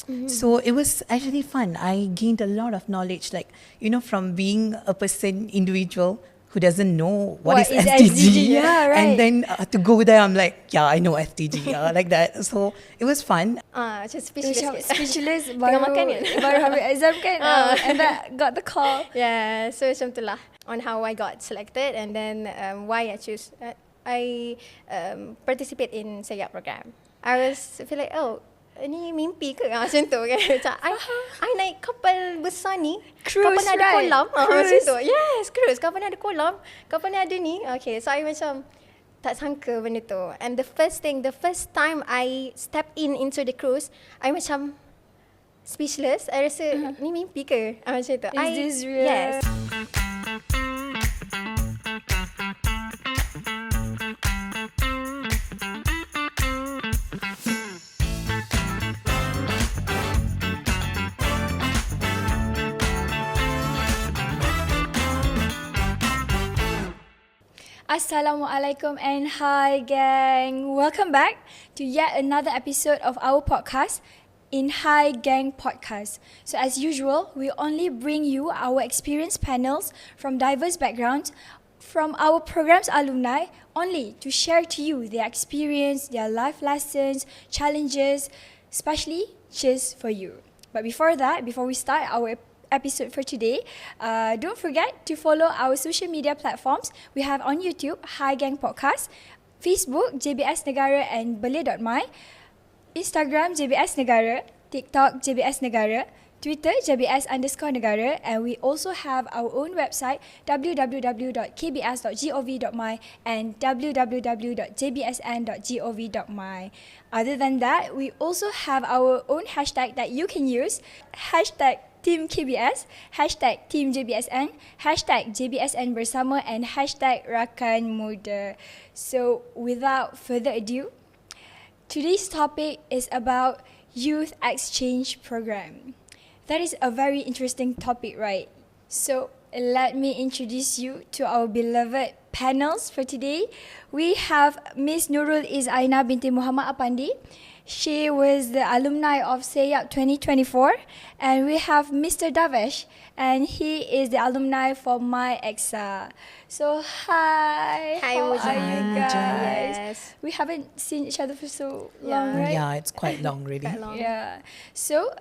So it was actually fun. I gained a lot of knowledge, like, from being a person, individual, who doesn't know what is SDG. Yeah, right. And then to go there, I'm like, yeah, I know SDG, like that. So it was fun. Macam speechless. Speechless Tengah makan kan? baru habis exam kan. And that got the call. Yeah, so macam tu lah on how I got selected, and then why I choose. I participate in Sayap program. I feel like, ni mimpi ke macam tu kan. Macam I naik kapal besar ni, Cruise, kapan ada right? kolam, Cruise. macam tu. Yes, cruise. Kapan ada kolam, kapan ada ni. Okay, so I macam tak sangka benda tu. And the first time I step into the cruise, I macam speechless. I rasa ni mimpi ke macam tu. Is this real? Yes. Assalamualaikum and hi gang. Welcome back to yet another episode of our podcast in HaiGeng podcast. So as usual, we only bring you our experienced panels from diverse backgrounds from our program's alumni only to share to you their experience, their life lessons, challenges, especially cheers for you. But before we start our episode for today, don't forget to follow our social media platforms. We have on YouTube, HaiGeng Podcast, Facebook, JBS Negara and Belay.my, Instagram, JBS Negara, TikTok, JBS Negara, Twitter, JBS_Negara, and we also have our own website, www.kbs.gov.my and www.jbsn.gov.my. Other than that, we also have our own hashtag that you can use, hashtag Team KBS, hashtag Team JBSN, hashtag JBSN Bersama, and hashtag Rakan Muda. So without further ado, today's topic is about youth exchange program. That is a very interesting topic, right? So let me introduce you to our beloved panels for today. We have Miss Nurul Aina binti Muhammad Arpandi. She was the alumni of Sayap 2024, and we have Mr. Dharrvesh, and he is the alumni for my EXA. So hi, how Mohd. are you guys? Yes. We haven't seen each other for so long, right? Yeah, it's quite long, really. Quite long. Yeah. So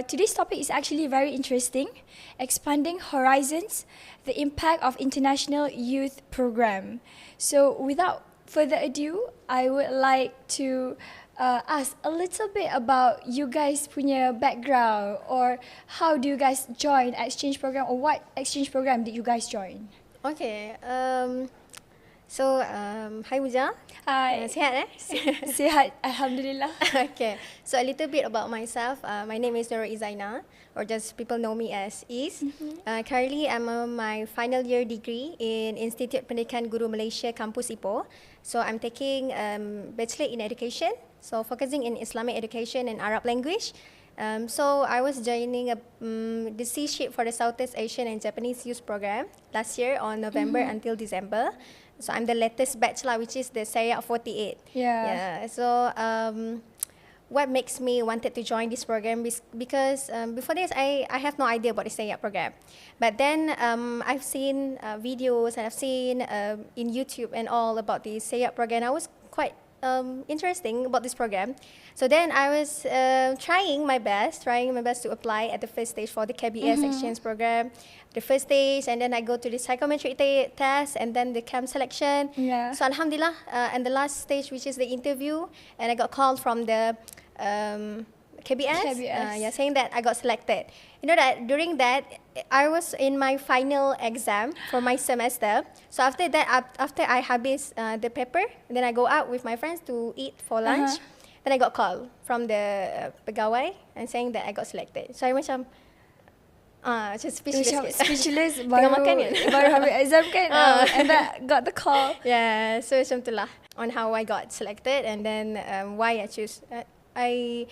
today's topic is actually very interesting. Expanding horizons, the impact of international youth program. So without further ado, I would like to ask a little bit about you guys punya background, or how do you guys join exchange program, or what exchange program did you guys join? Okay. So hi Muja. Hi. Sihat Sihat, Alhamdulillah. Okay. So a little bit about myself. My name is Nurul Aina, or just people know me as Is. Currently, I'm on my final year degree in Institute Pendidikan Guru Malaysia, Kampus Ipoh. So I'm taking Bachelor in Education. So focusing in Islamic education and Arab language. So I was joining the C-Ship for the Southeast Asian and Japanese Youth Program last year on November until December. So I'm the latest batch lah, which is the Sayap 48. Yeah. So what makes me wanted to join this program is because before this I have no idea about the Sayap program. But then I've seen videos, and I've seen in YouTube and all about the Sayap program. I was quite interesting about this program. So then I was trying my best to apply at the first stage for the KBS exchange program. The first stage, and then I go to the psychometric test, and then the camp selection. Yeah. So Alhamdulillah, and the last stage, which is the interview, and I got called from the KBS. Saying that I got selected. You know that during that, I was in my final exam for my semester. So after that, after I habis the paper, then I go out with my friends to eat for lunch. Then I got called from the pegawai and saying that I got selected. So I macam just Speechless Tengah makan kan? baru habis exam kan. And that got the call. Yeah, so macam tu lah on how I got selected, and then why I choose. I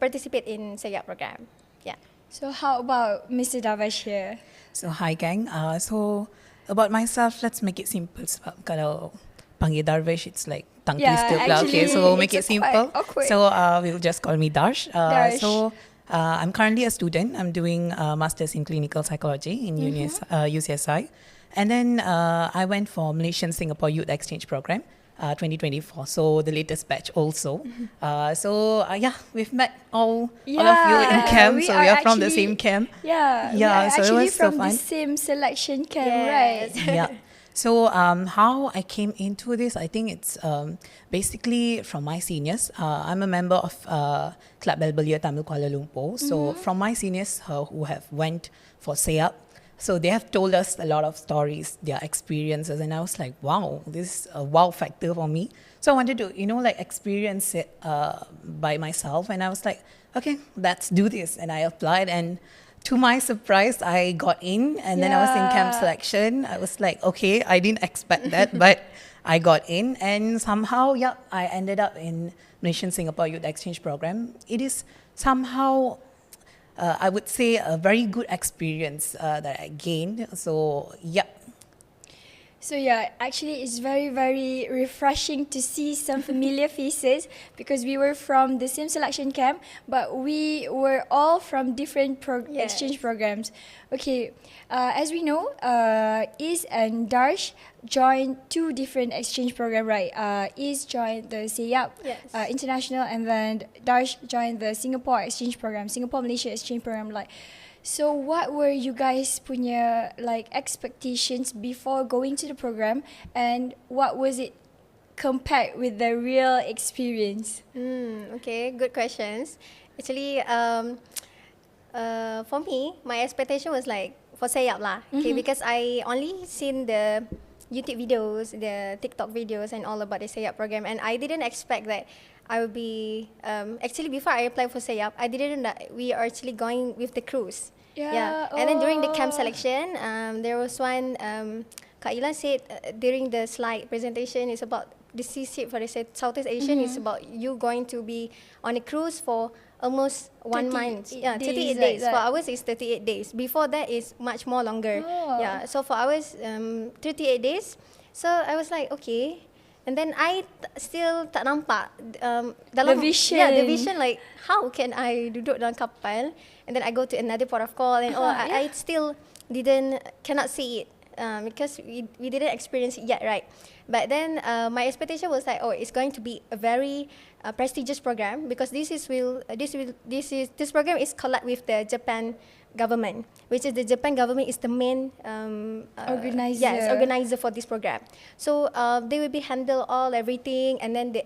participate in Sayap program. Yeah. So how about Mr. Dharrvesh here? So hi gang. So about myself, let's make it simple. Sebab kalau panggil Dharrvesh, it's like tongue Yeah, twister pula. Okay, actually, so we'll make it it's quite simple. awkward. So we'll just call me Darsh. Darsh. So I'm currently a student. I'm doing Masters in Clinical Psychology in UCSI. And then I went for Malaysian Singapore Youth Exchange Program 2024. So the latest batch also. Yeah, we've met all of you in camp. we So are we are from the actually- same camp. Yeah, we Yeah, are so it actually was so from the fun. same selection camp, Yes. right? Yeah. So how I came into this, I think it's basically from my seniors. I'm a member of Club Belbelia Tamil Kuala Lumpur. So from my seniors who have went for SEAP, so they have told us a lot of stories, their experiences, and I was like, wow, this is a wow factor for me. So I wanted to, experience it by myself, and I was like, okay, let's do this, and I applied, and to my surprise, I got in, and then I was in camp Yeah. selection. I was like, okay, I didn't expect that, but I got in, and somehow, I ended up in Malaysian Singapore Youth Exchange Program. It is somehow, I would say, a very good experience that I gained. So, So yeah, actually it's very, very refreshing to see some familiar faces because we were from the same selection camp, but we were all from different Yes. exchange programs. Okay, as we know, Is and Darsh joined 2 different exchange programs, right? Is joined the SEAP Yes. International, and then Darsh joined the Singapore exchange program, Singapore Malaysia exchange program. So what were you guys punya expectations before going to the program, and what was it compared with the real experience? Okay, good questions. Actually, for me, my expectation was like for SEAP lah. Okay, because I only seen the YouTube videos, the TikTok videos, and all about the SEAP program, and I didn't expect that I would be. Actually, before I applied for SEAP, I didn't know that we are actually going with the cruise. Yeah. And then during the camp Oh. selection, there was one. Kak Ilan said during the slide presentation, it's about the seaship for the Southeast Asian. It's about you going to be on a cruise for almost 1 month. 38 38 days, days. like For that. ours, it's 38 days. Before that, is much more longer. Oh. Yeah. So for ours, 38 days. So I was like, okay. And then I still tak nampak dalam vision. Yeah, the vision, like how can I duduk dalam kapal and then I go to another port of call and I still cannot see it because we didn't experience it yet, right? But then my expectation was like, oh, it's going to be a very prestigious program because this program is collab with the Japan government, which is the Japan government is the main Organizer. Yes, organizer for this program. So they will be handle everything, and then the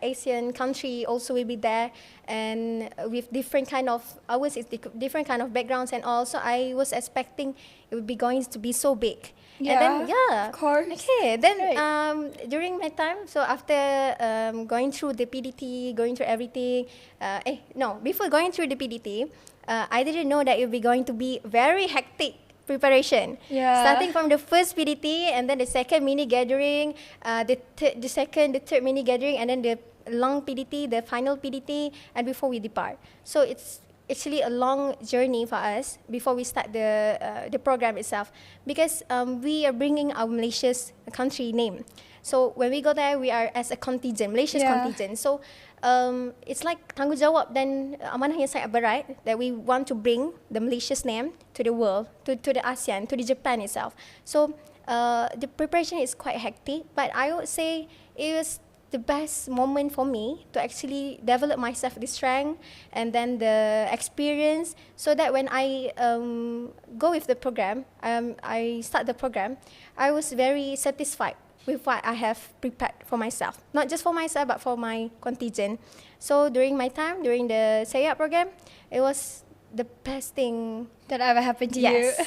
Asian country also will be there, and with different kind of different kind of backgrounds and all. So I was expecting it would be going to be so big. Yeah, And then of course. Okay, then Right. during my time, so after going through the PDT, going through everything, before going through the PDT, I didn't know that it would be going to be very hectic preparation. Yeah. Starting from the first PDT and then the second mini gathering, the third mini gathering, and then the long PDT, the final PDT, and before we depart. So it's actually a long journey for us before we start the program itself, because we are bringing our Malaysia's country name. So when we go there, we are as a contingent, Malaysia's contingent. So it's like tanggungjawab dan amanah yang sangat berat that we want to bring the Malaysia's name to the world, to the ASEAN, to the Japan itself. So the preparation is quite hectic, but I would say it was the best moment for me to actually develop myself the strength and then the experience, so that when I go with the program, I start the program, I was very satisfied with what I have prepared for myself. Not just for myself, but for my contingent. So during my time, during the SEAP program, it was the best thing That ever happened to you? Yes.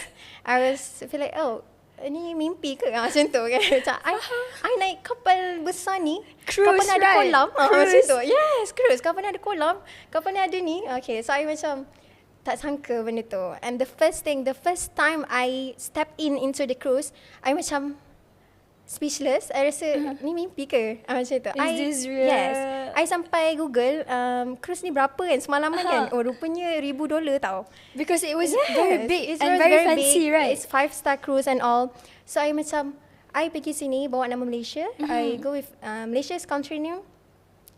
I feel like, oh, ni mimpi ke macam tu kan. Macam I naik kapal besar ni, Cruise, kapal ni ada right? kolam macam Cruise. tu. Yes, cruise. Kapal ni ada kolam, kapal ni ada ni. Okay, so I macam tak sangka benda tu. And the first time I step into the cruise, I macam speechless. I rasa ni mimpi ke macam tu. Is this real? Yes. I sampai Google cruise ni berapa kan semalaman kan. Oh, rupanya $1,000 tau. Because it was Yes, very big it's and very fancy, big. right? It's 5-star cruise and all. So I macam, I pergi sini bawa nama Malaysia. I go with Malaysia's country name.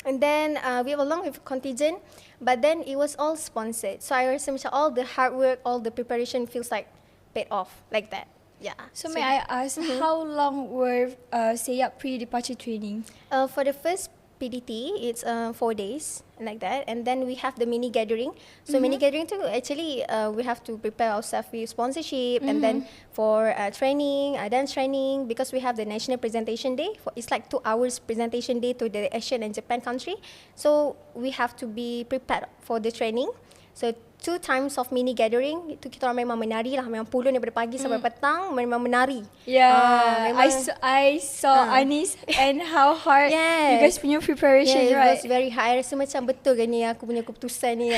And then we have along with contingent, but then it was all sponsored. So I rasa macam all the hard work, all the preparation feels like paid off like that. Yeah. So may I ask, how long were SEAP pre-departure training? For the first PDT, it's 4 days like that, and then we have the mini gathering. So mini gathering too, actually we have to prepare ourselves with sponsorship, and then for training, dance training, because we have the national presentation day. It's like 2 hours presentation day to the Asian and Japan country. So we have to be prepared for the training. So 2 times of mini gathering, itu kita orang memang menari lah, memang puluh daripada pagi sampai petang, memang menari. Yeah, I saw Anis and how hard you guys punya preparation, right? It was very hard. I rasa macam betul ke ni aku punya keputusan ni.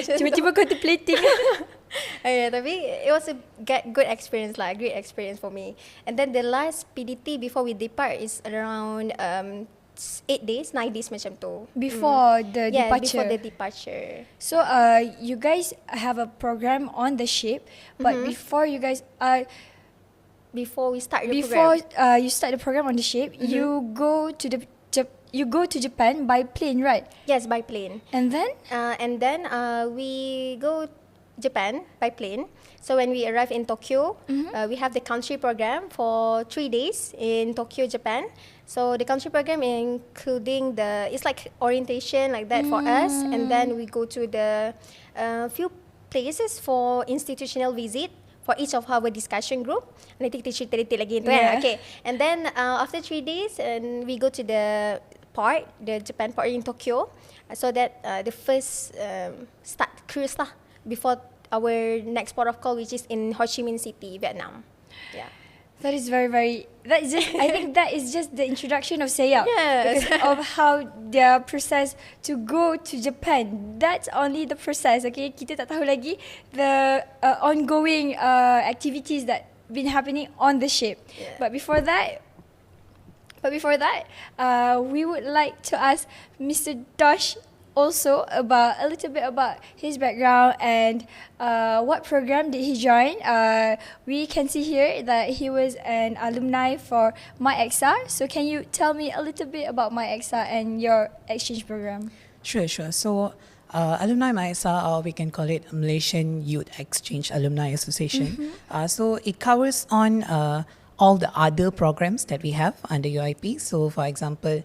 Tiba-tiba contemplating. Yeah, tapi it was a good experience lah, great experience for me. And then the last PDT before we depart is around 8 days, 9 days macam tu. Before the departure. Before the departure. So you guys have a program on the ship, but before you guys before we start the before program. you start the program on the ship, you go to Japan by plane, right? Yes, by plane. And then we go Japan by plane. So when we arrive in Tokyo, we have the country program for 3 days in Tokyo, Japan. So the country program including it's like orientation like that for us, and then we go to the few places for institutional visit for each of our discussion group. Nanti kita cerita detail lagi tu kan. Okay. And then after 3 days, and we go to the Japan port in Tokyo, so that the first start cruise lah before our next port of call, which is in Ho Chi Minh City, Vietnam. Yeah. that is that is just, I think that is just the introduction of SEAP. Yes. Because of how their process to go to Japan. That's only the process, okay? Kita tak tahu lagi the ongoing activities that been happening on the ship. Yeah. But before that, we would like to ask Mr. Dosh also about a little bit about his background and what program did he join. We can see here that he was an alumni for MyXR. So can you tell me a little bit about MyXR and your exchange program? Sure. So, Alumni MyXR, or we can call it Malaysian Youth Exchange Alumni Association. So it covers on all the other programs that we have under UIP. So, for example,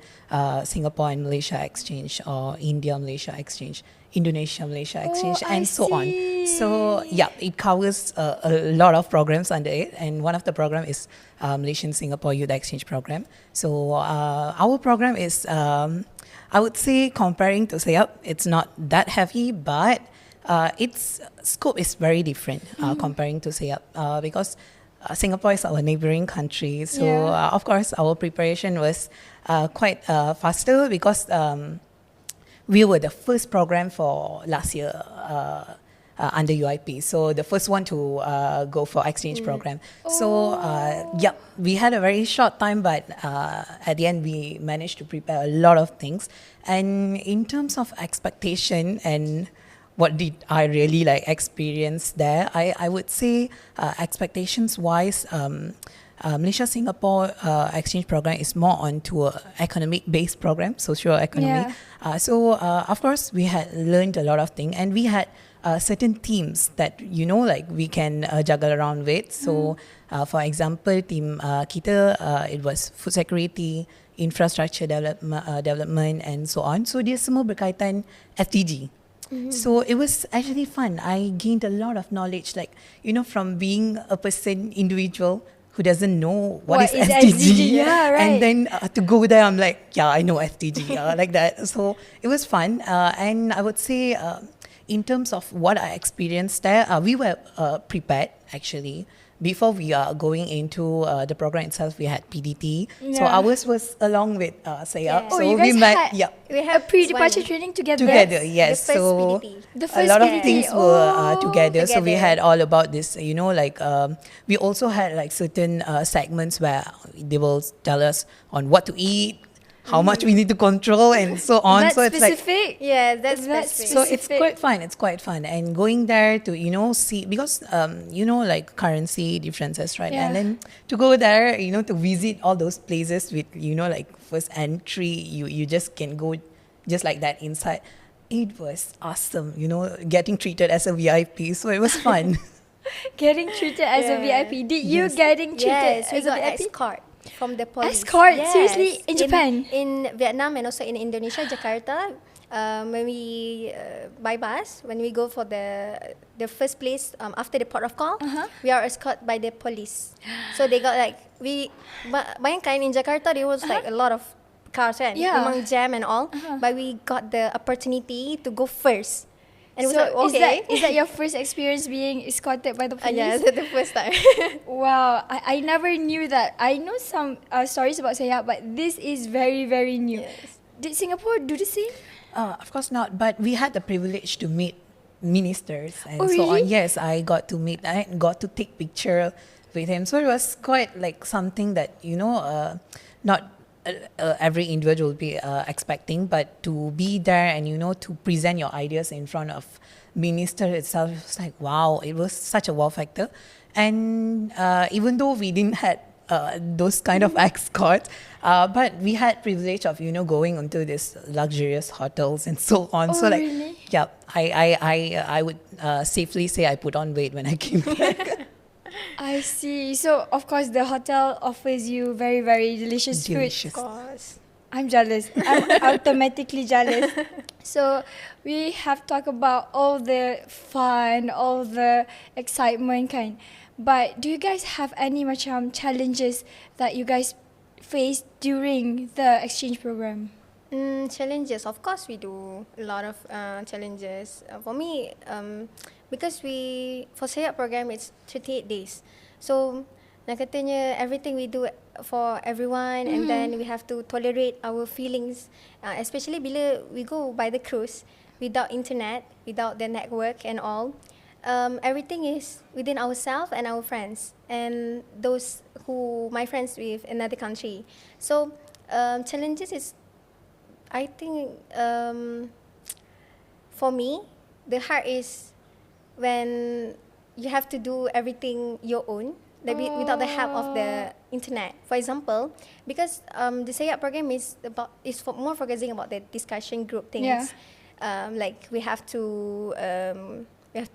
Singapore and Malaysia Exchange, or India Malaysia Exchange, Indonesia Malaysia Exchange, and so on. So, yeah, it covers a lot of programs under it, and one of the program is Malaysian Singapore Youth Exchange Program. So, our program is, I would say, comparing to SEAP, it's not that heavy, but its scope is very different comparing to SEAP, because Singapore is our neighboring country, so of course our preparation was quite faster, because we were the first program for last year under UIP, so the first one to go for exchange program. So we had a very short time, but at the end we managed to prepare a lot of things. And in terms of expectation and what did I really experience there, I would say expectations wise, Malaysia Singapore exchange program is more onto a economic based program, socio economy. So of course we had learned a lot of things, and we had certain themes that we can juggle around with. So for example, team kita it was food security, infrastructure development and so on. So dia semua berkaitan SDG. So it was actually fun. I gained a lot of knowledge, from being a individual who doesn't know what is SDG. Yeah, right. And then to go there, I'm like, I know SDG, like that. So it was fun. And I would say, in terms of what I experienced there, we were prepared, actually. Before we are going into the program itself, we had PDT. So ours was along with SEAP. So you we guys met. We have pre-departure training together. Yes. The first So PDT. The a first lot of PDT. things were together. So we had all about this, we also had certain segments where they will tell us on what to eat, how much we need to control and so on. That's so it's like specific. Yeah, that's That's specific. so it's specific. quite fun. It's quite fun, and going there to see, because like currency differences, right? Yeah. And then to go there, to visit all those places with like first entry, you just can go just like that inside. It was awesome, getting treated as a VIP. So it was fun. Getting treated as a Yeah. VIP. Did you Yes. getting treated Yes, we as a got VIP? escort from the police. Escort? Seriously? In Japan? In Vietnam and also in Indonesia, Jakarta. When we by bus, when we go for the first place after the port of call, we are escorted by the police. So they got like bayangkan in Jakarta there was like a lot of cars, kan? Yeah. Memang jam and all, but we got the opportunity to go first. And it was So like, okay. is that your first experience being escorted by the police? Yeah, that's the first time. Wow, I never knew that. I know some stories about Sayak, but this is very, very new. Yes. Did Singapore do the same? Of course not, but we had the privilege to meet ministers and Oh, so really? on. Yes, I got to take picture with him. So it was quite like something that not every individual will be expecting, but to be there and to present your ideas in front of minister itself, it was like wow, it was such a wow factor. And even though we didn't had those kind of escorts, but we had privilege of going onto these luxurious hotels and so on. Oh, so like really? yeah, I would safely say I put on weight when I came back. I see. So, of course, the hotel offers you very, very delicious food. Delicious. Of course. I'm jealous. I'm automatically jealous. So, we have talked about all the fun, all the excitement kind. But do you guys have any macam challenges that you guys faced during the exchange program? Challenges, of course we do a lot of challenges. For me, because for Sayak program it's 38 days. So nak katanya everything we do for everyone, and then we have to tolerate our feelings, especially bila we go by the cruise without internet, without the network and all. Everything is within ourselves and our friends and those who my friends with another country. So challenges is, I think for me the hard is when you have to do everything your own, like without the help of the internet. For example, because the Sayak program is more focusing about the discussion group things. Yeah. Like we have to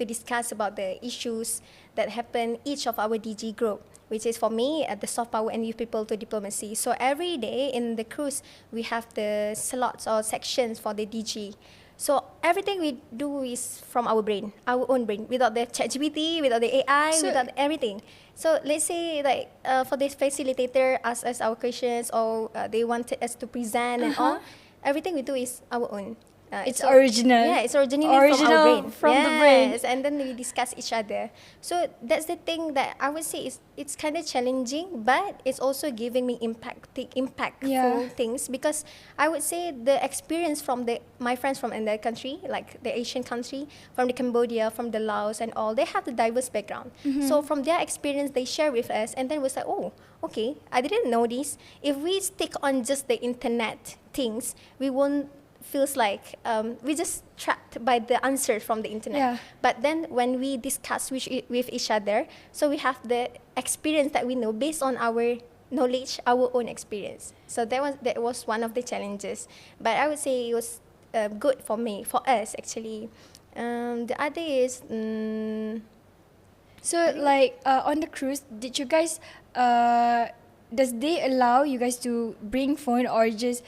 discuss about the issues that happen each of our DG group, which is for me at the soft power and youth people to diplomacy. So every day in the cruise we have the slots or sections for the DG. So everything we do is from our brain, our own brain, without the ChatGPT, without the AI, without everything. So let's say like for this facilitator ask us our questions, or they wanted us to present and all, everything we do is our own. It's original. Yeah, it's originally Original from our brain. from the brain. Yes, and then we discuss each other. So that's the thing that I would say is it's kind of challenging, but it's also giving me impactful things, because I would say the experience from my friends from another country, like the Asian country, from the Cambodia, from the Laos and all, they have the diverse background. So from their experience, they share with us, and then we say, oh, okay, I didn't know this. If we stick on just the internet things, we won't feels like we just trapped by the answers from the internet. Yeah. But then when we discuss with each other, so we have the experience that we know based on our knowledge, our own experience. So that was one of the challenges. But I would say it was good for us actually. The other is So, like, on the cruise, did you guys, does they allow you guys to bring phone, or just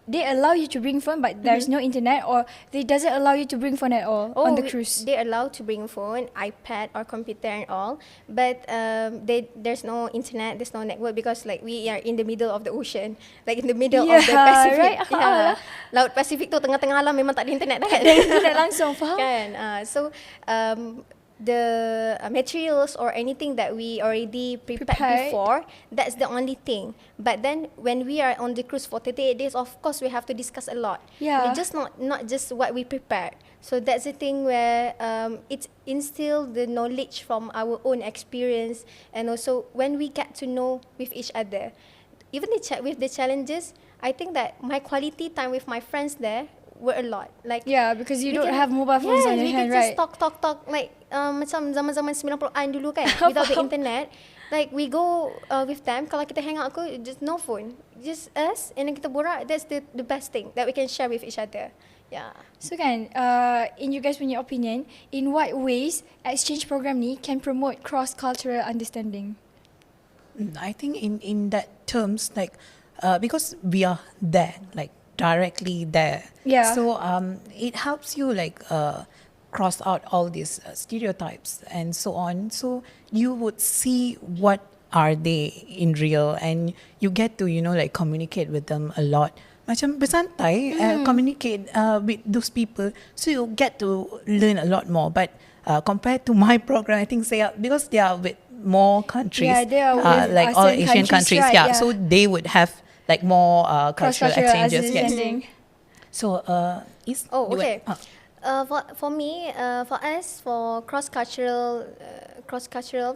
they allow you to bring phone but there's no internet, or they doesn't allow you to bring phone at all on the cruise? They're allowed to bring phone, iPad or computer and all, but there's no internet, there's no network, because like we are in the middle of the ocean, like in the middle of the Pacific. Right? Yeah. Laut Pasifik tu tengah-tengah alam, memang tak ada internet dah kan. Internet langsung, faham? Kan? So the materials or anything that we already prepared before, that's the only thing. But then when we are on the cruise for 38 days, of course we have to discuss a lot. Yeah. We just not just what we prepared. So that's the thing where it instills the knowledge from our own experience, and also when we get to know with each other. Even with the challenges, I think that my quality time with my friends there were a lot. Like Yeah, because you we don't can- have mobile phones on your we hand, can just right? talk like macam zaman-zaman 90-an dulu kan, without the internet. Like we go with them, kalau kita hang out just no phone, just us, and then kita borak. That's the best thing that we can share with each other. Yeah. So kan, in you guys punya opinion, in what ways exchange program ni can promote cross-cultural understanding? I think in that terms, like because we are there, like directly there. Yeah. So it helps you like cross out all these stereotypes and so on. So you would see what are they in real, and you get to like communicate with them a lot. Macam bersantai, communicate with those people, so you get to learn a lot more. But compared to my program, I think because they are with more countries, Yeah, they are with like all ASEAN Asian countries, countries, right, yeah. so they would have like more cultural Cross-cultural exchanges. Yes. understanding. So Oh, you okay. want- For me, for us, for cross-cultural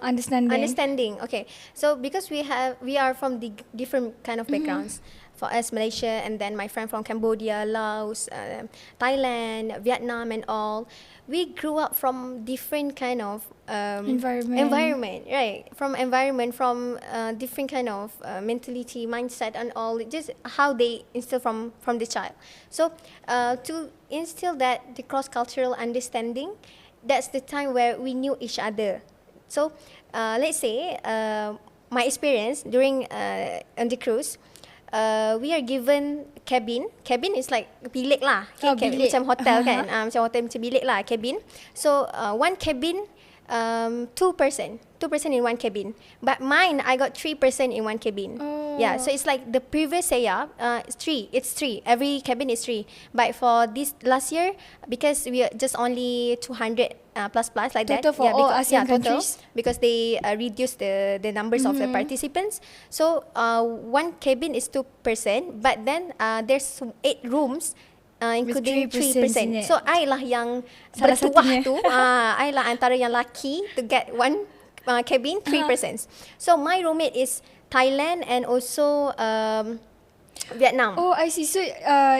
Understanding. Okay, so because we are from the different kind of backgrounds. For us, Malaysia, and then my friend from Cambodia, Laos, Thailand, Vietnam, and all, we grew up from different kind of environment, right? From different kind of mentality, mindset, and all. Just how they instill from the child. So to instill that the cross-cultural understanding, that's the time where we knew each other. So let's say my experience during on the cruise. We are given cabin. Cabin is like bilik lah. Oh, bilik. Macam hotel kan. Macam hotel macam bilik lah, cabin. So one cabin, 2 person in one cabin. But mine, I got 3 person in one cabin. Yeah, so it's like the previous year, it's 3. Every cabin is 3. But for this last year, because we are just only 200 plus like Total that. for all ASEAN total, countries? because they reduce the numbers of the participants. So one cabin is 2 person, but then there's 8 rooms. Including 3 person. in it. So I lah yang Salah bertuah satunya. tu. I lah antara yang laki to get one cabin, 3 persons. So my roommate is Thailand and also Vietnam. Oh, I see. So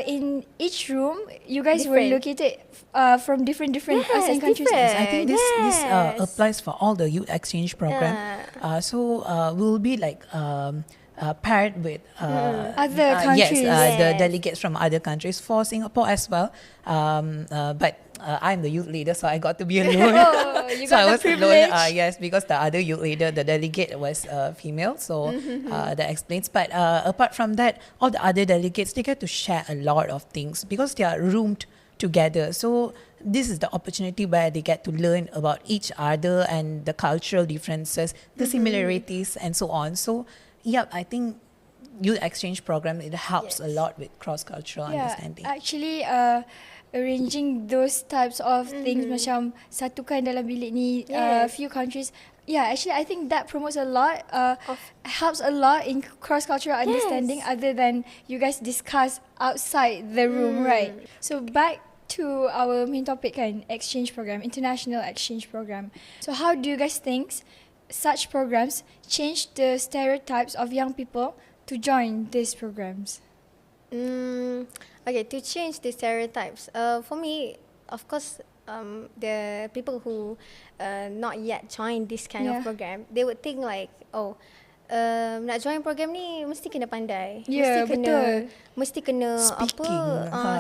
in each room, you guys were Different. located from different Yes, ASEAN countries. different. I think this Yes. applies for all the youth exchange program. So we'll be like paired with Other countries. Yes, the Yes. delegates from other countries for Singapore as well. But I'm the youth leader, so I got to be alone. Oh, you So got I the was privilege. alone. Yes, because the other youth leader, the delegate, was female. So that explains. But apart from that, all the other delegates, they get to share a lot of things because they are roomed together. So this is the opportunity where they get to learn about each other and the cultural differences, the similarities, and so on. So, yeah, I think youth exchange program, it helps a Yes. lot with cross-cultural understanding. Actually, arranging those types of things macam satukan dalam bilik ni Yes. few countries. Yeah, actually, I think that promotes a lot, helps a lot in cross-cultural understanding other than you guys discuss outside the room, right? So back to our main topic kan, exchange program, international exchange program. So how do you guys think such programs change the stereotypes of young people to join these programs? Okay, to change the stereotypes. For me, of course, the people who not yet joined this kind of program, they would think like, oh, nak join program ni mesti kena pandai. Yeah, Mesti kena Speaking,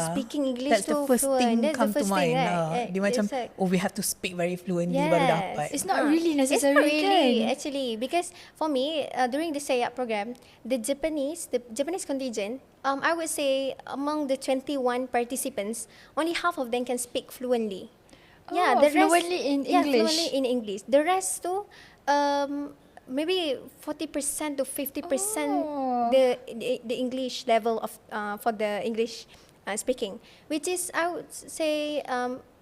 speaking English that's the tu first fluent. thing That's come the first to thing, mind. right? Dia macam, It's like- oh, we have to speak very fluently baru dapat. It's not really necessary, It's not really, kan? actually, because for me, during the SEAP program, the Japanese contingent, I would say among the 21 participants, only half of them can speak fluently. Oh, fluently in English. Fluently in English. The rest tu, maybe 40% to 50% the English level of for the English speaking, which is, I would say,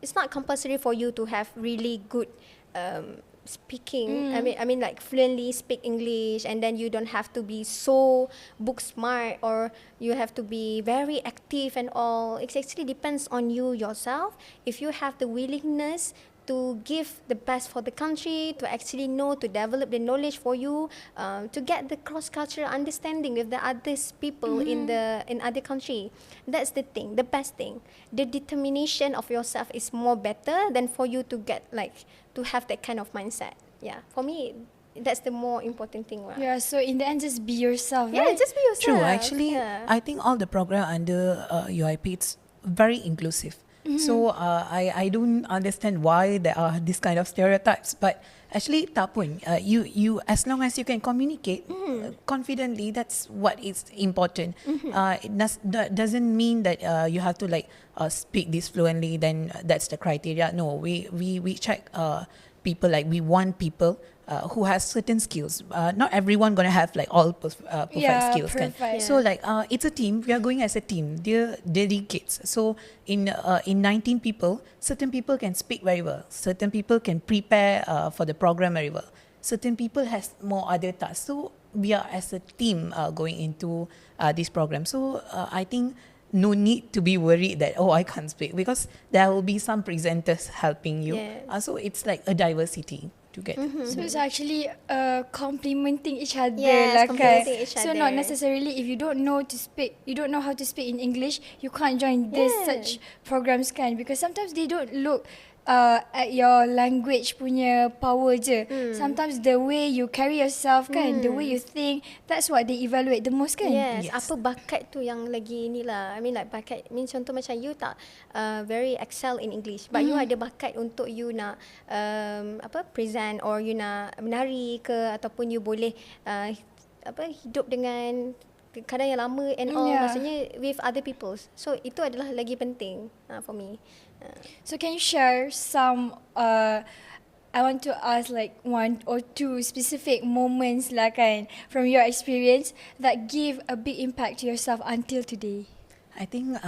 it's not compulsory for you to have really good speaking. I mean like fluently speak English, and then you don't have to be so book smart, or you have to be very active and all. It actually depends on you yourself. If you have the willingness to give the best for the country, to actually know, to develop the knowledge for you, to get the cross-cultural understanding with the others people in other country. That's the thing, the best thing. The determination of yourself is more better than for you to get to have that kind of mindset. Yeah, for me, that's the more important thing. Yeah, so in the end, just be yourself, Yeah, right? just be yourself. True, actually, Yeah. I think all the program under UIP, it's very inclusive. So I don't understand why there are this kind of stereotypes, but actually tak pun. You as long as you can communicate confidently, that's what is important. That doesn't mean that you have to speak this fluently, then that's the criteria. No, we check people, like we want people who has certain skills. Not everyone gonna have all perfect skills. Kan? Perfect. So it's a team. We are going as a team. They're delegates. So in 19 people, certain people can speak very well. Certain people can prepare for the program very well. Certain people has more other tasks. So we are as a team going into this program. So I think no need to be worried that I can't speak, because there will be some presenters helping you. Yes. So it's like a diversity together. So it's actually complementing each other. Yes, complementing each So not other. necessarily if you don't know to speak, you don't know how to speak in English, you can't join this Yes. such programs kan, because sometimes they don't look at your language punya power je. Sometimes the way you carry yourself kan, the way you think, that's what they evaluate the most kan. Yes, Yes. apa bakat tu yang lagi ni lah. I mean bakat, contoh macam you tak very excel in English, but you ada bakat untuk you nak present, or you nak menari ke, ataupun you boleh hidup dengan kadang yang lama and all, maksudnya with other people. So itu adalah lagi penting for me. So can you share some I want to ask one or two specific moments lah kan, from your experience that give a big impact to yourself until today. I think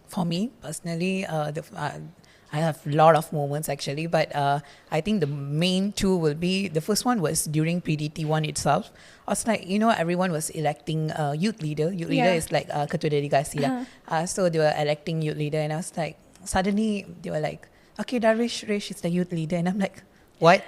for me personally, I have a lot of moments actually, but I think the main two will be, the first one was during PDT1 itself. I was like, everyone was electing youth leader. Youth leader is like ketua delegasi lah. So they were electing youth leader, and I was like, suddenly they were like, okay, Dharrvesh is the youth leader, and I'm like, what?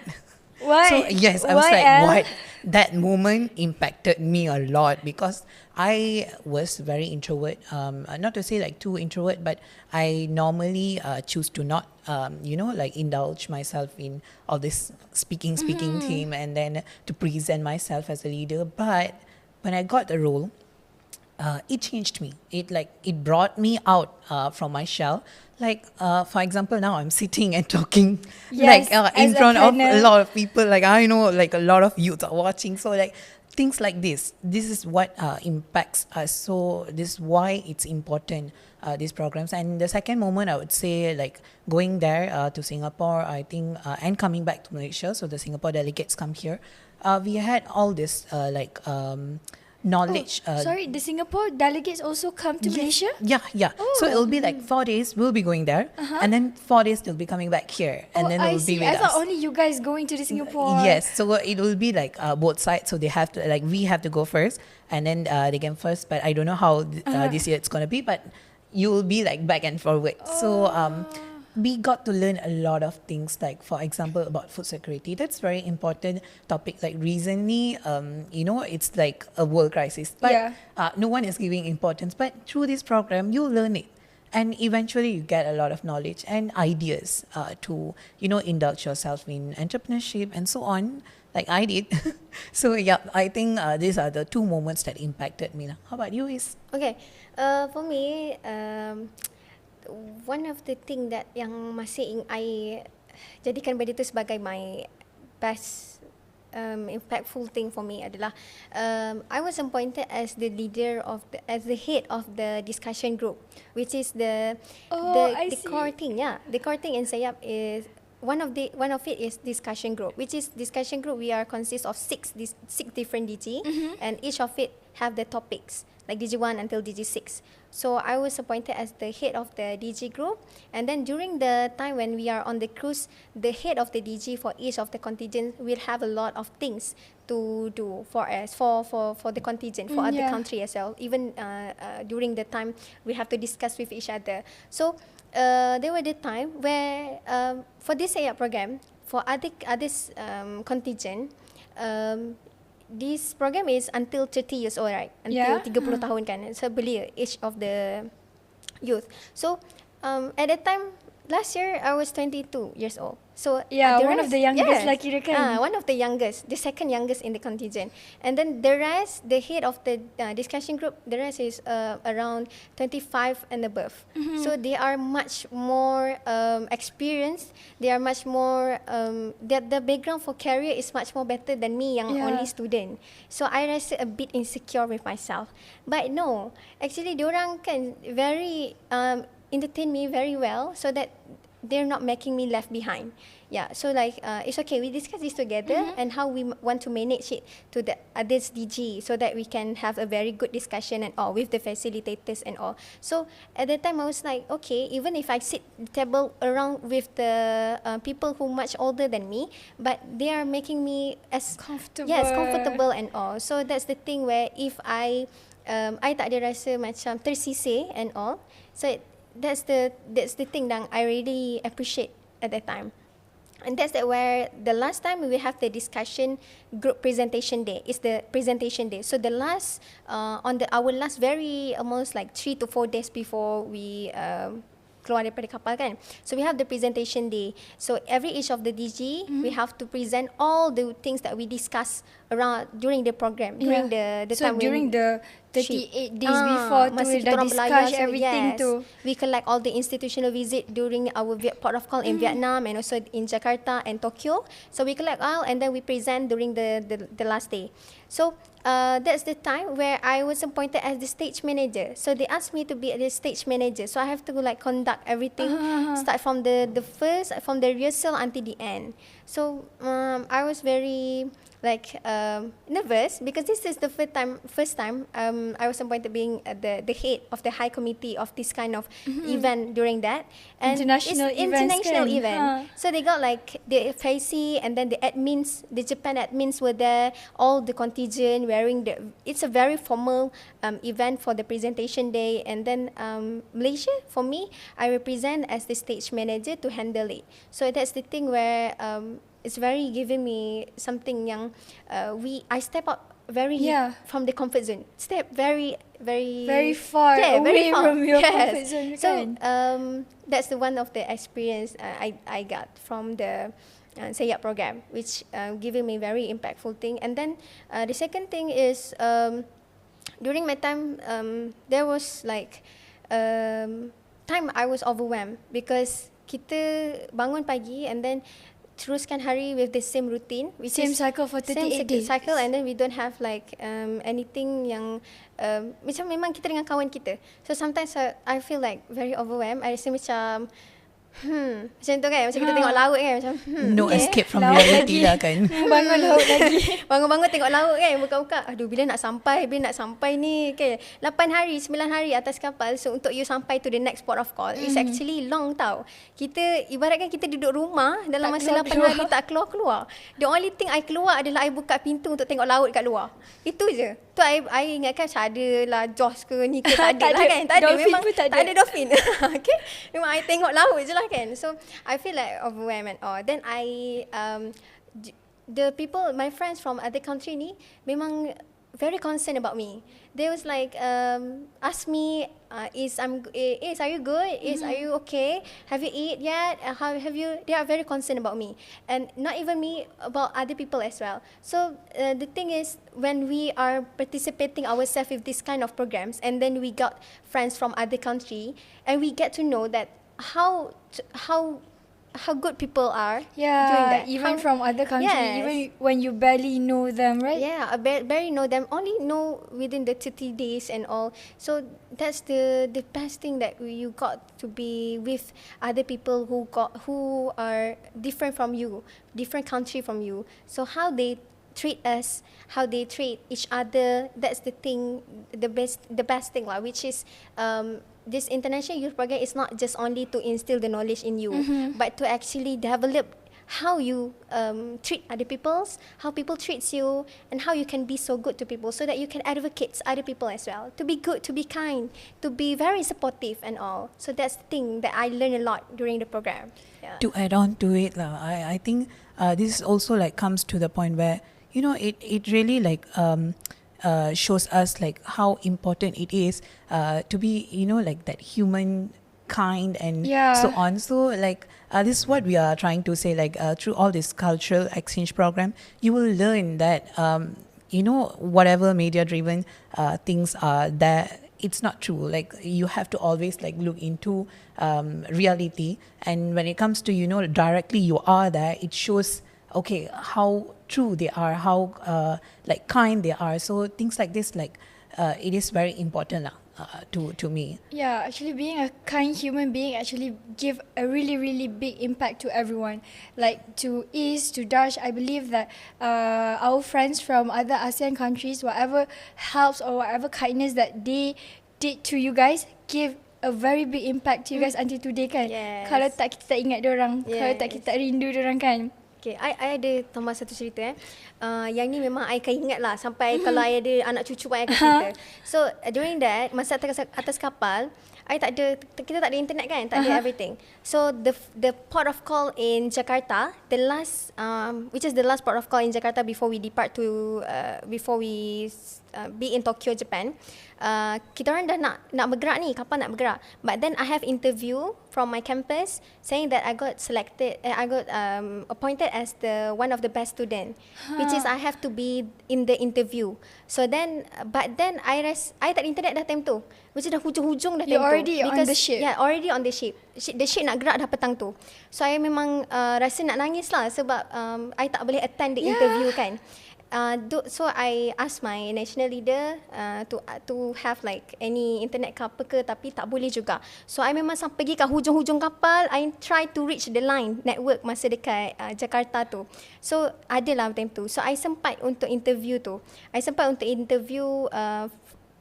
Why? So yes, I was like, what? That moment impacted me a lot, because I was very introvert. Not to say too introvert, but I normally choose to not, indulge myself in all this speaking theme, and then to present myself as a leader. But when I got the role, it changed me. It brought me out from my shell. For example, now I'm sitting and talking Yes, in as a front of a panel. lot of people. I know a lot of youth are watching. So things like this is what impacts us. So this is why it's important, these programs. And the second moment, I would say going there to Singapore, I think, and coming back to Malaysia. So the Singapore delegates come here. We had all this knowledge. Sorry, the Singapore delegates also come to Malaysia? Yeah. So it'll be 4 days. We'll be going there, and then 4 days they'll be coming back here, and then I they'll be see. with I thought us. only you guys going to the Singapore. Yes, so it will be both sides. So they have to we have to go first, and then they can first. But I don't know how this year it's gonna be. But you will be back and forward. So we got to learn a lot of things, for example, about food security. That's very important topic. Recently, it's a world crisis, but no one is giving importance. But through this program, you learn it, and eventually you get a lot of knowledge and ideas to indulge yourself in entrepreneurship and so on, like I did. So yeah, I think these are the two moments that impacted me. How about you, Is? Okay, for me, one of the thing that yang masih I jadikan benda tu sebagai my best impactful thing for me adalah I was appointed as the leader as the head of the discussion group, which is the core thing. Yeah, the core thing in SEAP is one of it is discussion group, which is discussion group. We are consist of six different DG, and each of it have the topics like DG1 until DG6. So I was appointed as the head of the DG group, and then during the time when we are on the cruise, the head of the DG for each of the contingent will have a lot of things to do for us, for the contingent, for other country as well. Even during the time we have to discuss with each other. So there were the time where for this SAYAP program, for others contingent, this program is until 30 years old, right? Until 30 tahun kan. So belia age of the youth. So at that time, last year I was 22 years old. So one of the youngest lagi kan. one of the youngest, the second youngest in the contingent. And then the rest, the head of the discussion group, the rest is around 25 and above. So they are much more experienced. They are much more, the background for career is much more better than me yang only student. So I rasa a bit insecure with myself. But no, actually diorang kan very entertain me very well, so that they're not making me left behind. Yeah, so like it's okay, we discuss this together and how we want to manage it to the others DG, so that we can have a very good discussion and all with the facilitators and all. So at that time I was like, okay, even if I sit table around with the people who much older than me, but they are making me as comfortable. Yes, comfortable and all. So that's the thing where if I tak ada rasa macam tersisih and all. So that's the thing that I really appreciate at that time. And that's where the last time we have the discussion group presentation day is the presentation day. So the last our last very almost like 3 to 4 days before we keluar daripada kapal kan. So we have the presentation day. So each of the DG we have to present all the things that we discuss around during the program, during the so time during the 38 days before to masa dah kita orang discuss belayar, everything yes. We collect all the institutional visit during our port of call in Vietnam and also in Jakarta and Tokyo. So we collect all and then we present during the last day. So that's the time where I was appointed as the stage manager. So they asked me to be the stage manager. So I have to like conduct everything, start from the from the rehearsal until the end. So I was very like nervous because this is the first time I was appointed being the head of the high committee of this kind of event during that, and international event. So they got like the FAC and then the admins, the Japan admins were there, all the contingent wearing it's a very formal event for the presentation day. And then Malaysia, for me, I represent as the stage manager to handle it. So that's the thing where it's very giving me something yang I step up very from the comfort zone. Step very far away from your comfort zone. So that's the one of the experience I got from the SAYAP program, which giving me very impactful thing. And then the second thing is during my time there was like time I was overwhelmed because kita bangun pagi and then teruskan hari with the same routine, which same is cycle for 38 days. Cycle, and then we don't have like anything yang macam memang kita dengan kawan kita. So sometimes I feel like very overwhelmed. I rasa macam macam tu kan, macam kita tengok laut kan, macam no escape from reality lah kan. Bangun laut lagi. Bangun-bangun tengok laut kan, buka-buka, aduh bila nak sampai ni kan. 8 hari, 9 hari atas kapal. So untuk you sampai to the next port of call, it's actually long tau. Kita ibaratkan kita duduk rumah dalam masa 8 hari tak keluar-keluar. The only thing I keluar adalah I buka pintu untuk tengok laut kat luar. Itu je. Tu I ingatkan macam ada lah Jaws ke ni ke, tak ada lah kan. Tak ada, memang tak ada dolphin. Okay, memang I tengok laut je lah kan. So I feel like overwhelmed and all. Then the people, my friends from other country ni memang very concerned about me. They was like ask me are you good? Are you okay? Have you eat yet? How have you? They are very concerned about me, and not even me, about other people as well. So the thing is, when we are participating ourselves with this kind of programs, and then we got friends from other country, and we get to know that how good people are doing that. Even from other countries, even when you barely know them, right? Yeah, I barely know them, only know within the 30 days and all. So that's the best thing, that you got to be with other people who are different from you, different country from you. So how they treat us, how they treat each other, that's the thing, the best thing lah, which is this international youth program is not just only to instill the knowledge in you, but to actually develop how you treat other peoples, how people treats you, and how you can be so good to people so that you can advocate other people as well. To be good, to be kind, to be very supportive and all. So that's the thing that I learned a lot during the program. Yeah. To add on to it, I think this also like comes to the point where, you know, it really like shows us like how important it is to be, you know, like that human kind and so on. So like this is what we are trying to say, like through all this cultural exchange program, you will learn that you know, whatever media driven things are there, it's not true. Like you have to always like look into reality, and when it comes to, you know, directly you are there, it shows okay how true they are, how like kind they are. So things like this, like it is very important to me. Yeah, actually being a kind human being actually give a really big impact to everyone. Like to Is, to Dash, I believe that our friends from other ASEAN countries, whatever helps or whatever kindness that they did to you guys, give a very big impact to you guys until today kan. Yes. Kalau tak kita tak ingat diorang, kalau tak kita tak rindu diorang kan. Okay, I ada tambah satu cerita yang ni memang I akan ingat lah sampai kalau I ada anak cucu I akan cerita. So during that, masa atas kapal, kita tak ada internet kan, tak ada everything. So the port of call in Jakarta, the last which is the last port of call in Jakarta before we depart to before we be in Tokyo, Japan. Kita orang dah nak bergerak ni, kapal nak bergerak. But then I have interview from my campus saying that I got selected, I got appointed as one of the best student, which is I have to be in the interview. So then, but then I tak ada internet dah time tu, which is dah hujung-hujung dah time tu. You're already on the ship. Yeah, already on the ship. The ship nak gerak dah petang tu. So I memang rasa nak nangis lah sebab I tak boleh attend the interview kan. So I asked my national leader to have like any internet ke apa ke, tapi tak boleh juga. So I memang pergi ke hujung-hujung kapal, I try to reach the line network masa dekat Jakarta tu. So adalah time tu. So I sempat untuk interview tu. I sempat untuk interview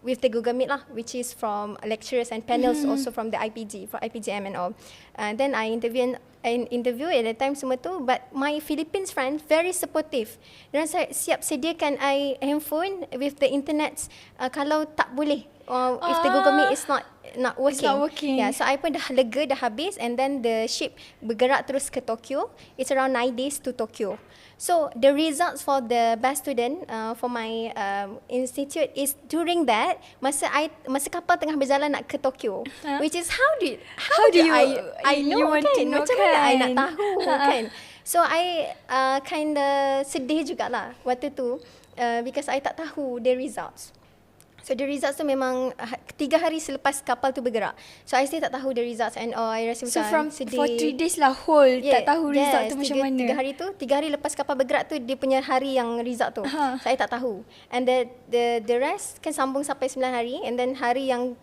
with the Google Meet lah, which is from lecturers and panels also from the IPG, from IPGM and all. Then I interview at the time semua tu, but my Philippines friend very supportive. Diorang siap sediakan I handphone with the internet kalau tak boleh, or if the Google Meet is not working. It's not working. Yeah, so I pun dah lega, dah habis, and then the ship bergerak terus ke Tokyo. It's around 9 days to Tokyo. So the results for the best student for my institute is during that masa kapal tengah berjalan nak ke Tokyo, which is how do I know kan, macam mana I nak tahu kan. So I kinda sedih jugalah waktu tu because I tak tahu the results. So the results tu memang 3 hari selepas kapal tu bergerak. So I still tak tahu the results and I rasa So macam sedih. for 3 days lah whole tak tahu result tu macam mana. 3 hari tu, 3 hari lepas kapal bergerak tu dia punya hari yang result tu. Saya tak tahu. And the rest kan sambung sampai 9 hari, and then hari yang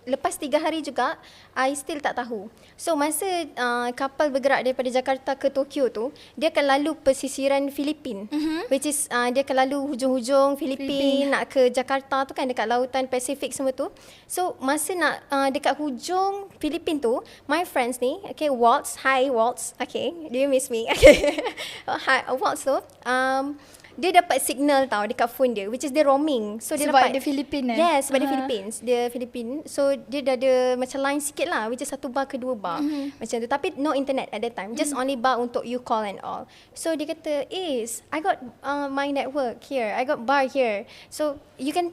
lepas 3 hari juga I still tak tahu. So masa kapal bergerak daripada Jakarta ke Tokyo tu, dia akan lalu pesisiran Filipin, which is dia akan lalu hujung-hujung Filipin nak ke Jakarta tu kan, dekat lautan Pasifik semua tu. So masa nak dekat hujung Filipin tu, my friends ni, okay, Waltz, hi Waltz, okay, do you miss me? Okay, hi Waltz tu, dia dapat signal tau dekat phone dia, which is dia roaming. So dia sebab dapat dia Filipin Yes, sebab dia Philippines. Dia Filipin. So dia dah ada macam line sikit lah, which is 1 bar ke 2 bar. Macam tu. Tapi no internet at that time. Just only bar untuk you call and all. So dia kata, I got my network here. I got bar here. So you can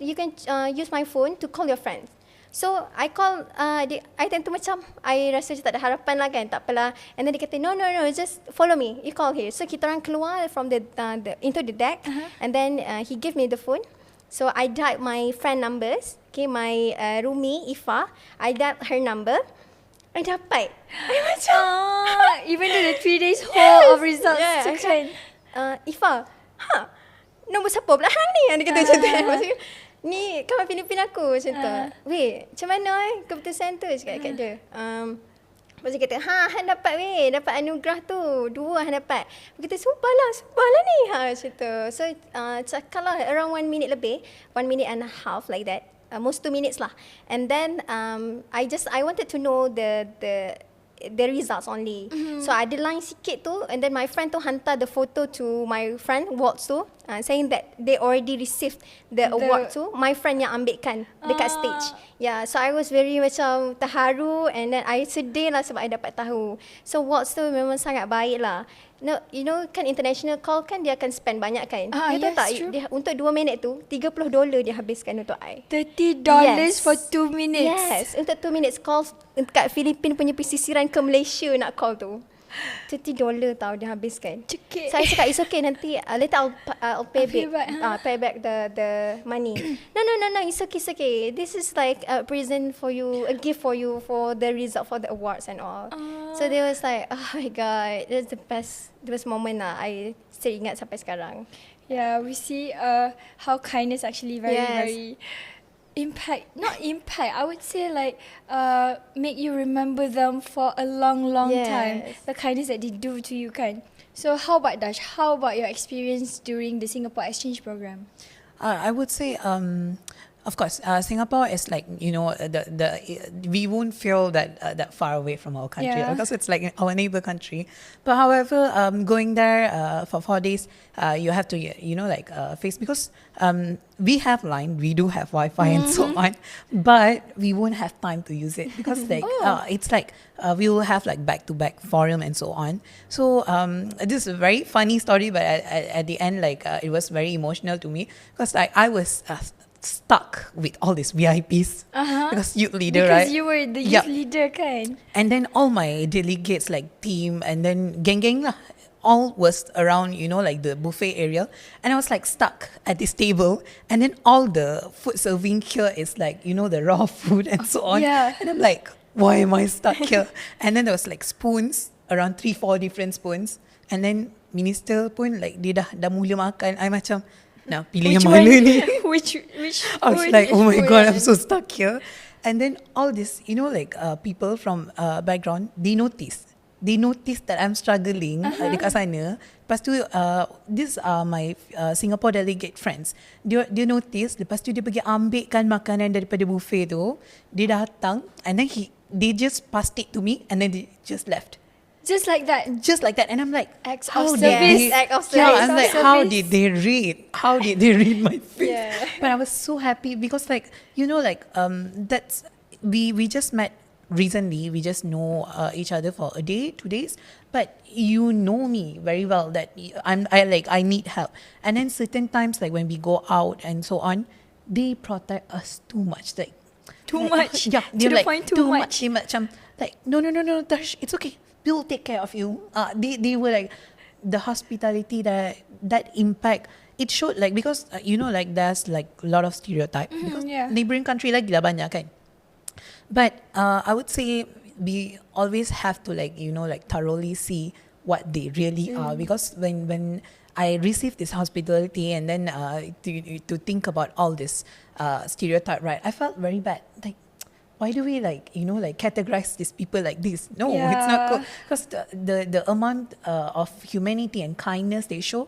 use my phone to call your friends. So I call, I tentu macam, I rasa macam tak ada harapan lah kan, tak apalah. And then dia kata, no, just follow me, you call here. So kita orang keluar from into the deck, and then he give me the phone. So I dialed my friend numbers, okay, my roomie, Ifa, I dialed her number. I dapat. I macam, even though the 3 days whole of results tu kan. Ifa, nombor siapa pula hang ni? Dia kata macam tu. Maksudnya, ni kawan Filipin aku macam tu. Weh, macam mana keputusan tu? Cakap kat dia. Lepas dia kata, Han dapat dapat anugerah tu. 2 Han dapat. Dia kata, sumpah lah ni. Macam tu. So, cakap lah around 1 minute lebih. 1 minute and a half like that. Most 2 minutes lah. And then, I wanted to know the the results only. So ada line sikit tu, and then my friend tu hantar the photo to my friend Waltz tu, saying that they already received the award tu. My friend yang ambilkan dekat stage. Yeah, so I was very macam terharu, and then I sedih lah sebab I dapat tahu. So Waltz tu memang sangat baik lah. No, you know kan international call kan dia akan spend banyak kan. You tahu tak, dia, untuk 2 minit tu $30 dia habiskan untuk I. $30 for 2 minutes. Yes, untuk 2 minutes call dekat Filipin punya pesisiran ke Malaysia nak call tu. $30 tau dia habiskan. Cekik. So I cakap it's okay, nanti later I'll pay back the money. No, it's okay. This is like a present for you, a gift for you for the result, for the awards and all. So they was like, oh my god, that's the best moment lah. I still ingat sampai sekarang. Yeah, we see how kindness actually very not impact, I would say like make you remember them for a long time, the kindness that they do to you kan. So how about Dash, how about your experience during the Singapore exchange program? I would say of course, Singapore is like, you know, we won't feel that far away from our country because it's like our neighbor country. But however, going there for 4 days, you have to, you know, like face, because we have line, we do have Wi-Fi and so on, but we won't have time to use it because like it's like we will have like back-to-back forum and so on. So this is a very funny story, but at the end, like it was very emotional to me because like I was stuck with all these VIPs because youth leader, because right? you were the youth leader kan. And then all my delegates like team and then Geng lah, all was around, you know, like the buffet area, and I was like stuck at this table, and then all the food serving here is like, you know, the raw food and so on. And I'm like, why am I stuck here? And then there was like spoons, around 3-4 different spoons, and then minister pun like dia dah mula makan. I macam nak pilih yang mana ni? Which I was like, oh my god, I'm so stuck here. And then all this, you know, like people from background, they noticed that I'm struggling dekat sana. Lepas tu, these are my Singapore delegate friends. Dia notice, lepas tu dia pergi ambilkan makanan daripada buffet tu. Dia datang, and then they just passed it to me, and then they just left. Just like that. And I'm like, Act how of did service. Act of yeah, service. I'm like, how did they read my face? Yeah. But I was so happy because like, you know, like that's we just met recently. We just know each other for a day, 2 days, but you know me very well that I need help. And then certain times, like when we go out and so on, they protect us too much, like Too much. Yeah, To the point, too much. They macam like no, Darsh, it's okay. We'll take care of you. They were like the hospitality that impact. It showed like because you know, like there's like a lot of stereotype because neighboring country lagi lah banyak kan. But I would say we always have to like, you know, like thoroughly see what they really are, because when I received this hospitality and then to think about all this stereotype, right, I felt very bad. Like, why do we like, you know, like categorize these people like this? No, it's not good. Because the amount of humanity and kindness they show,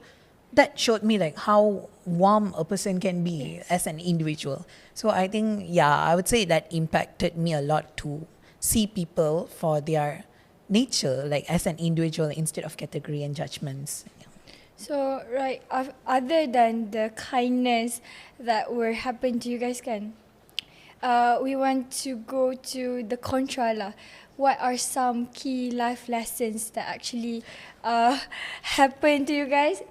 that showed me like how warm a person can be as an individual. So I think, I would say that impacted me a lot to see people for their nature, like as an individual instead of category and judgments. So, right, other than the kindness that will happen to you guys kan, we want to go to the contra lah. What are some key life lessons that actually happened to you guys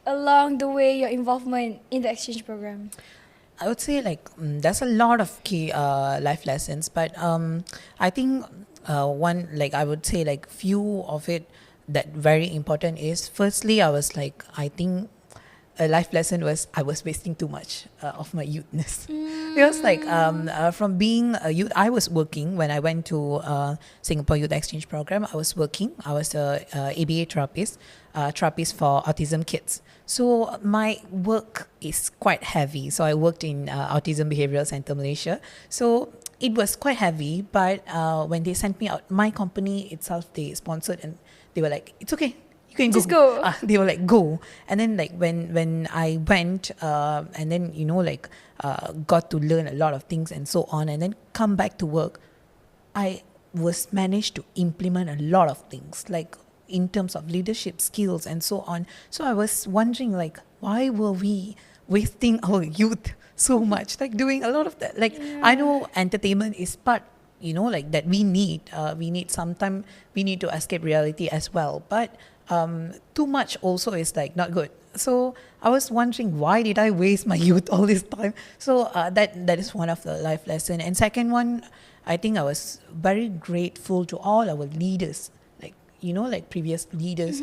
along the way, your involvement in the exchange program? I would say like there's a lot of key life lessons, but I think one, like I would say like few of it that very important is, firstly, I was like, I think a life lesson was I was wasting too much of my youthness. Because like from being a youth, I was working when I went to Singapore Youth Exchange Program. I was working. I was a ABA therapist for autism kids. So my work is quite heavy. So I worked in Autism Behavioural Centre Malaysia. So it was quite heavy. But when they sent me out, my company itself, they sponsored and they were like, it's okay. You can just go. They were like, go. And then like when I went and then, you know, like got to learn a lot of things and so on, and then come back to work, I was managed to implement a lot of things, like in terms of leadership skills and so on. So I was wondering, like, why were we wasting our youth so much, like doing a lot of that? Like, I know entertainment is part, like that we need sometime we need to escape reality as well, but too much also is like not good. So I was wondering, why did I waste my youth all this time? So that is one of the life lesson. And second one, I think I was very grateful to all our leaders, like previous leaders,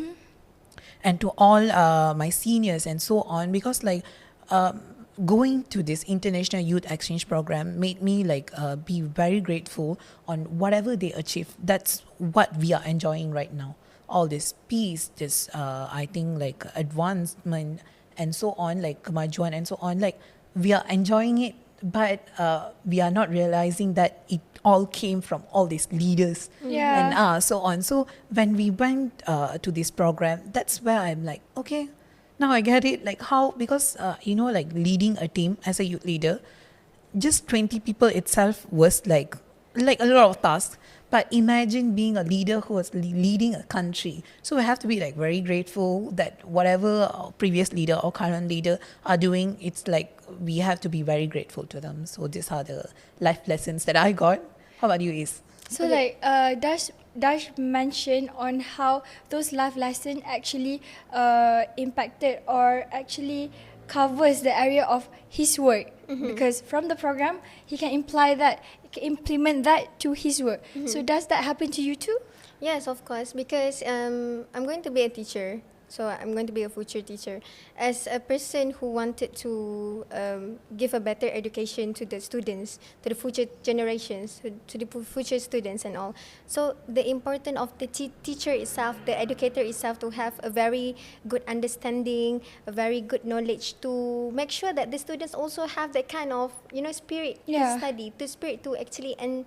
and to all my seniors and so on, because going to this international youth exchange program made me be very grateful on whatever they achieved. That's what we are enjoying right now. All this peace, this I think advancement and so on, like kemajuan and so on, like we are enjoying it, but we are not realizing that it all came from all these leaders and so on. So when we went to this program, that's where I'm like, okay, now I get it. Like how, because leading a team as a youth leader, just 20 people itself was like a lot of tasks. But imagine being a leader who was leading a country. So we have to be very grateful that whatever our previous leader or current leader are doing, it's like we have to be very grateful to them. So these are the life lessons that I got. How about you, Is? So Dash mentioned on how those life lessons actually impacted or actually covers the area of his work, because from the program he can implement that to his work. So does that happen to you too? Yes, of course, because I'm going to be a teacher. So I'm going to be a future teacher. As a person who wanted to give a better education to the students, to the future generations, to the future students and all. So the importance of the teacher itself, the educator itself, to have a very good understanding, a very good knowledge, to make sure that the students also have that kind of spirit to study, to spirit to actually and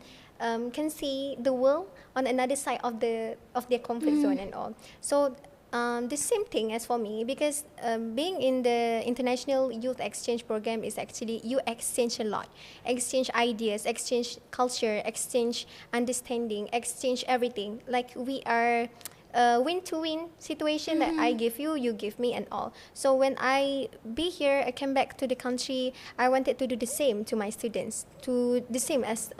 can see the world on another side of their comfort zone and all. So the same thing as for me, because being in the International Youth Exchange Program is actually you exchange a lot, exchange ideas, exchange culture, exchange understanding, exchange everything. Like we are win-to-win situation that I give you, you give me and all. So when I be here, I came back to the country, I wanted to do the same to my students, to the same as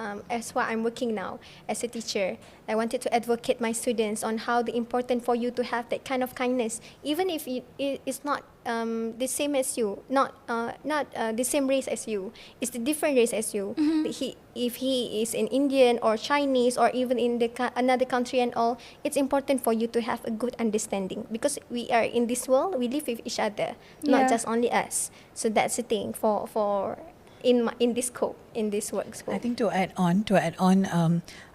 what I'm working now as a teacher. I wanted to advocate my students on how the important for you to have that kind of kindness, even if it's not the same as you, not the same race as you, it's the different race as you. If he is an Indian or Chinese or even in another country and all, it's important for you to have a good understanding, because we are in this world, we live with each other, not just only us. So that's the thing for in this scope, in this work scope. I think to add on,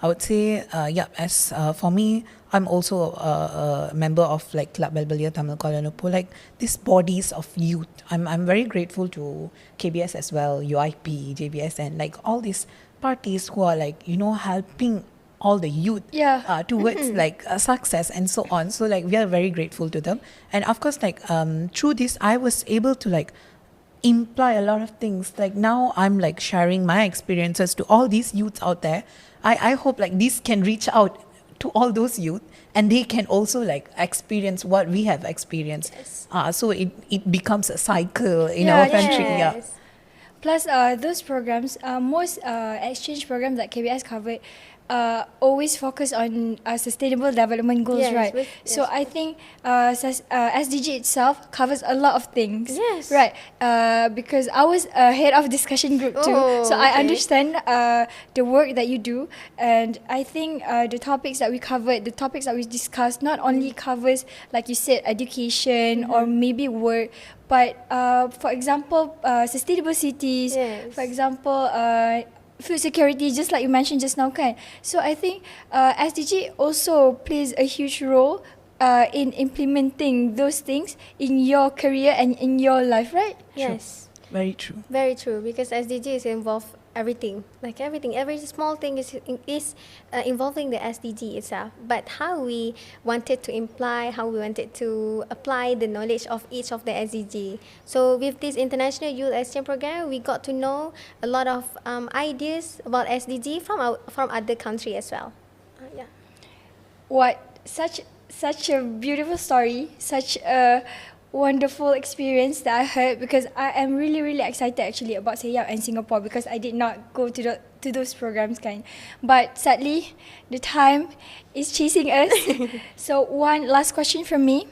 I would say, as for me, I'm also a member of Club Belbelia Tamil Kuala Lumpur, like these bodies of youth. I'm very grateful to KBS as well, UIP, JBSN, like all these parties who are helping all the youth towards success and so on. So we are very grateful to them. And of course, through this, I was able to imply a lot of things. Now I'm sharing my experiences to all these youths out there. I hope this can reach out to all those youth, and they can also experience what we have experienced. So it becomes a cycle in our country. Yes. Plus those programs, most exchange programs that KBS covered always focus on sustainable development goals, right? So I think SDG itself covers a lot of things, right? Because I was head of discussion group too, so I understand the work that you do, and I think the topics that we covered, the topics that we discussed, not only covers, like you said, education or maybe work, but for example, sustainable cities, for example, food security, just like you mentioned just now, kan? So I think SDG also plays a huge role in implementing those things in your career and in your life, right? Yes. Very true. Very true, because SDG is involved everything, every small thing is involving the SDG itself. But how we wanted to imply, how we wanted to apply the knowledge of each of the SDG. So with this International Youth Exchange Program, we got to know a lot of ideas about SDG from other country as well. what such a beautiful story, such a wonderful experience that I heard, because I am really really excited actually about Seyap and Singapore, because I did not go to those programs kind. But sadly, the time is chasing us. So one last question from me.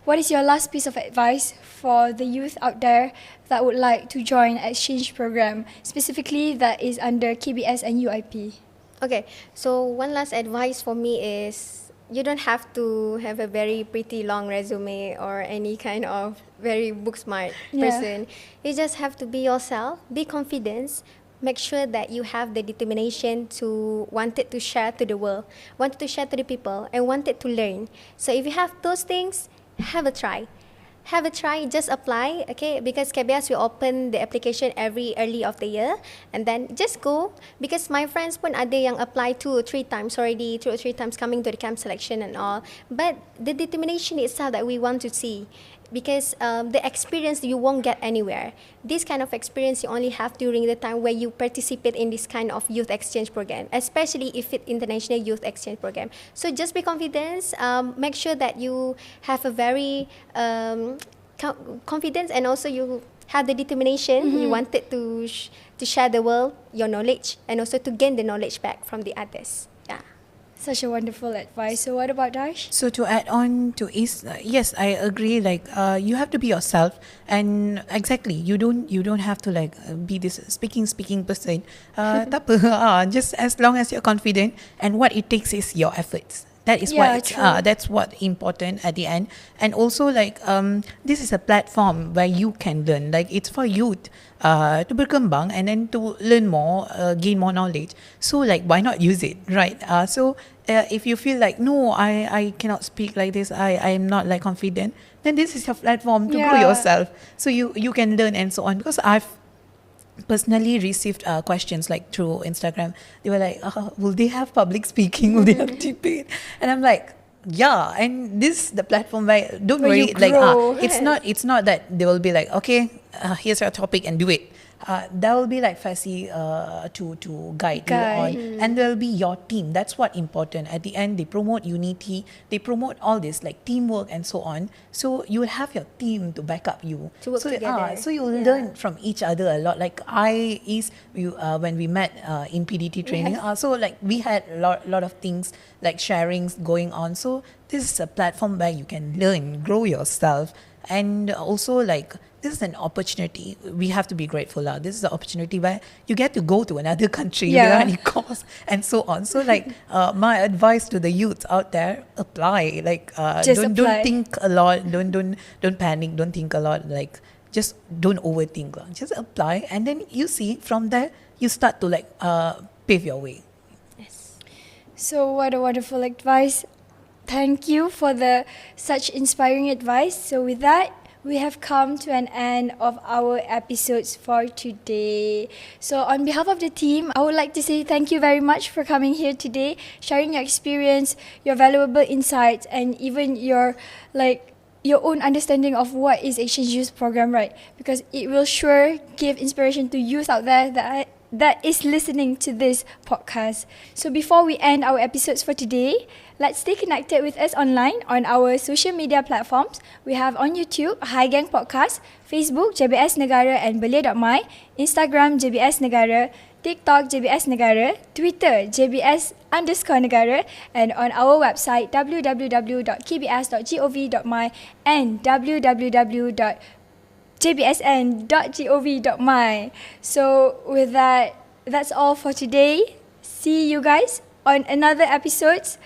What is your last piece of advice for the youth out there that would like to join an exchange program, specifically that is under KBS and UIP? Okay, so one last advice for me is you don't have to have a very pretty long resume or any kind of very book smart person. You just have to be yourself, be confident, make sure that you have the determination to wanted to share to the world, wanted to share to the people, and wanted to learn. So if you have those things, have a try. Have a try, just apply, okay? Because KBS will open the application every early of the year, and then just go. Because my friends pun ada yang apply 2 or 3 times already, 2 or 3 times coming to the camp selection and all. But the determination itself that we want to see, because the experience you won't get anywhere. This kind of experience you only have during the time where you participate in this kind of youth exchange program, especially if it's international youth exchange program. So just be confident, make sure that you have a very confidence, and also you have the determination. You wanted to share the world your knowledge, and also to gain the knowledge back from the others. Yeah. Such a wonderful advice. So what about Darsh? So to add on to Is, yes, I agree. Like you have to be yourself, and exactly you don't have to like be this speaking person. Tak apa, just as long as you're confident, and what it takes is your efforts. That is that's what important at the end. And also like this is a platform where you can learn. Like it's for youth to berkembang and then to learn more, gain more knowledge. So like why not use it, right? So if you feel like no, I cannot speak like this, I am not like confident, then this is your platform to grow yourself. So you can learn and so on. Because I've personally received questions like through Instagram. They were like, will they have public speaking? Will they have debate? And I'm like, yeah. And this is the platform where don't Where worry. you Like grow. it's not that they will be like, okay, here's your topic and do it. There will be like Fasi to guide you on, and there will be your team. That's what important. At the end, they promote unity, they promote all this like teamwork and so on. So you will have your team to back up you. To work together. So you will learn from each other a lot. Like when we met in PDT training, so like we had a lot of things like sharings going on. So this is a platform where you can learn, grow yourself, and also like this is an opportunity. We have to be grateful. This is an opportunity where you get to go to another country without any cost and so on. So like my advice to the youth out there, apply. Like don't think a lot. Don't panic. Don't think a lot. Like just don't overthink. Just apply, and then you see from there you start to like pave your way. Yes. So what a wonderful advice. Thank you for such inspiring advice. So with that, we have come to an end of our episodes for today. So on behalf of the team, I would like to say thank you very much for coming here today, sharing your experience, your valuable insights, and even your own understanding of what is exchange youth program, right? Because it will sure give inspiration to youth out there that is listening to this podcast. So before we end our episodes for today, let's stay connected with us online on our social media platforms. We have on YouTube, HaiGeng Podcast, Facebook, JBS Negara and Belia.my, Instagram, JBS Negara, TikTok, JBS Negara, Twitter, JBS_Negara, and on our website, www.kbs.gov.my and www.JBSN.gov.my. So with that, that's all for today. See you guys on another episodes.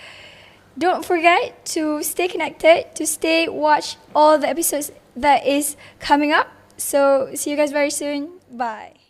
Don't forget to stay connected, to watch all the episodes that is coming up. So see you guys very soon. Bye.